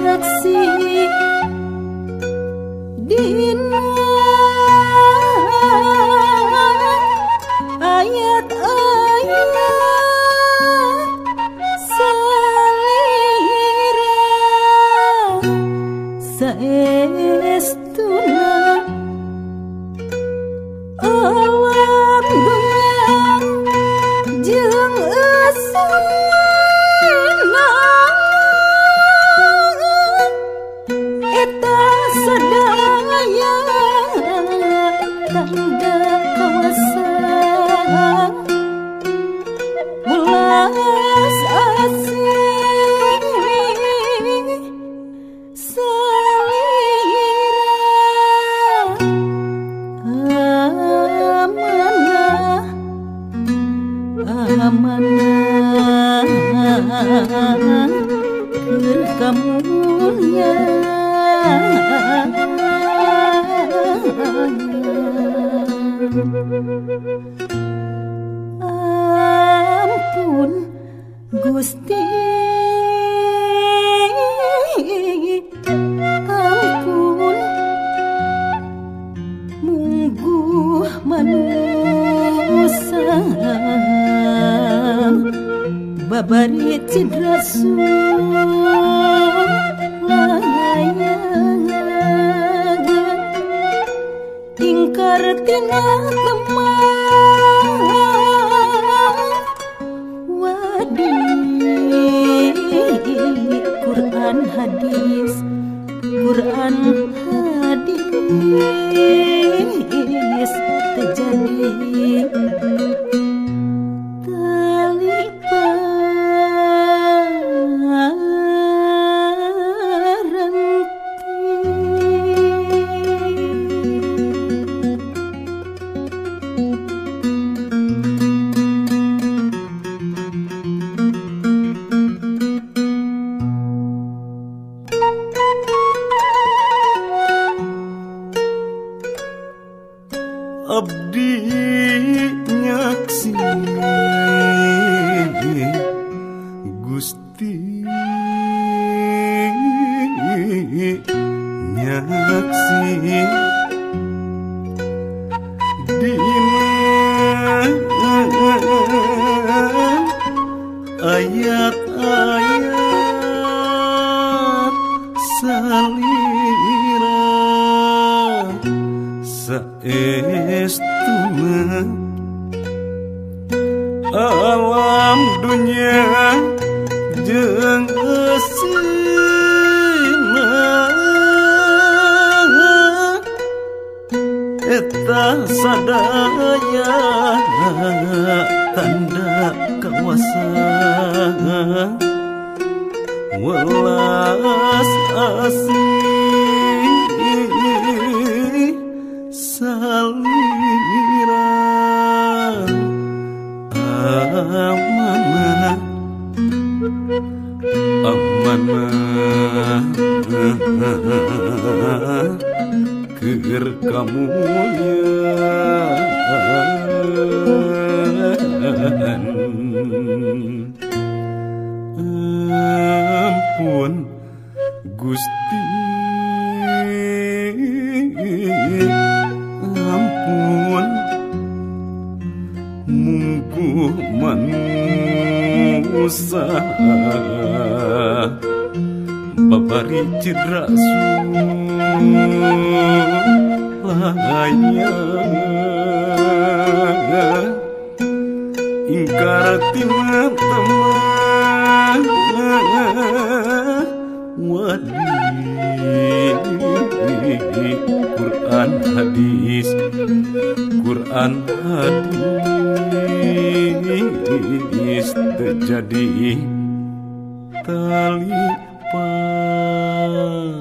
nyaksi dina ayat-ayat salira saestuna alam dunia jeung eusina eta sadaya tanda kawasan welas asih salira amanah amanah keur kamunya ampun Gusti ampun mungguh manusia babari cidra layangan ingkar tina kemang wadi Quran hadis terjadi tali abdi nyaksi Gusti nyaksi dina ayat-ayat salira saestuna alam dunia jeung eusina eta sadaya tanda kawasan welas asih salira amanah amanah keur kamuliaan ampun Gusti ampun mungguh manusia babari cidra layangan ingkar tina teman wadi Quran hadis terjadi tali paranti.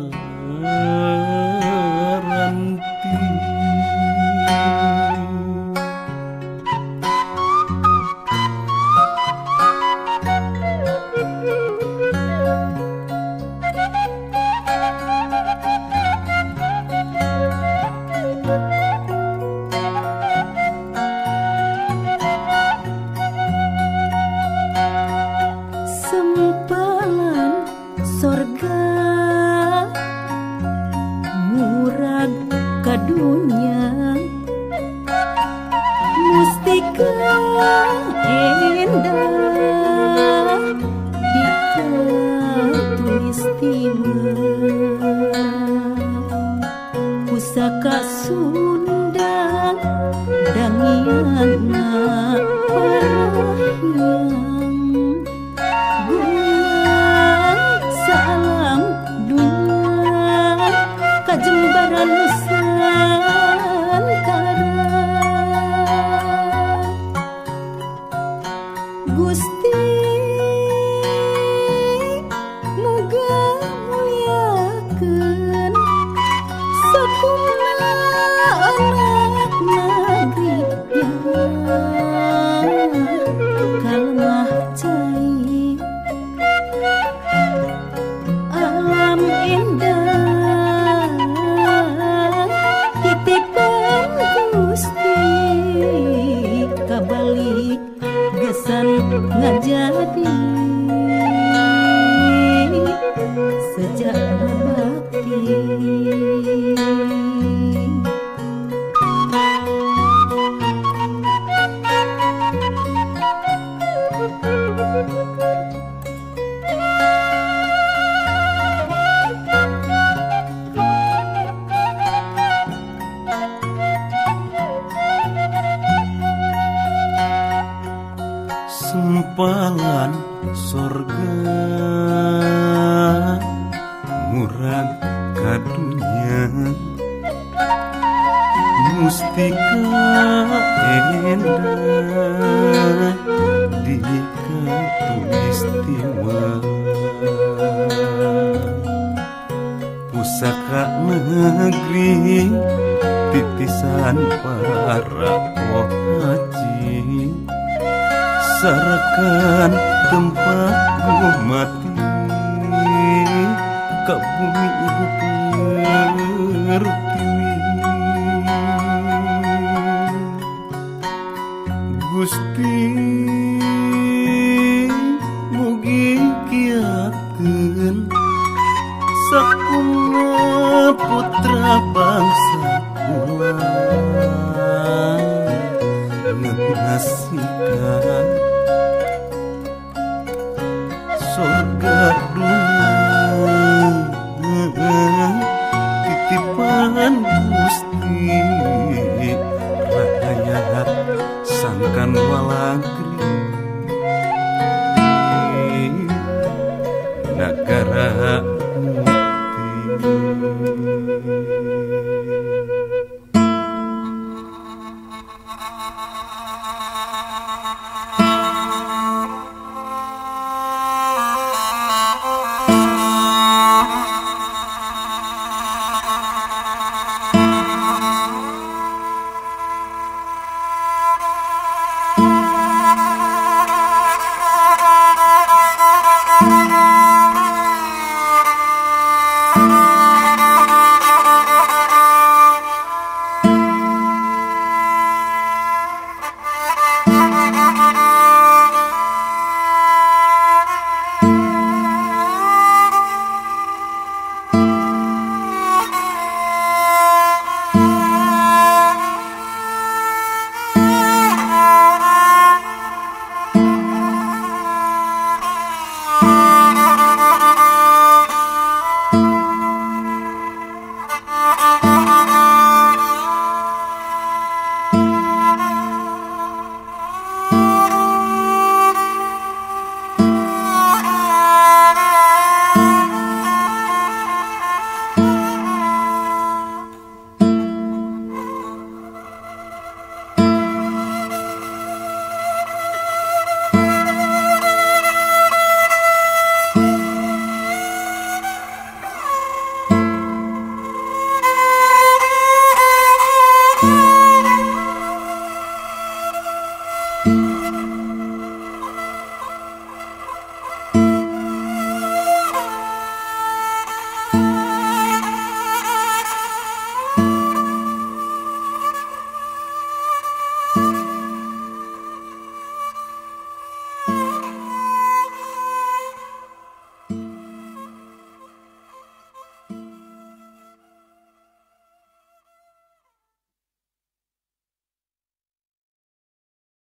Gusti muga mulyakeun sakuna anak negeri kalemah cai alam indah titipan Gusti kabalik gesan ngajadi sejak bakti. Sempalan sorga murag kadunya mustika endah di katulistiwa pusaka negeri titisan para pohaji sarakan tempat gua mati ke bumi ibu pertiwi Gusti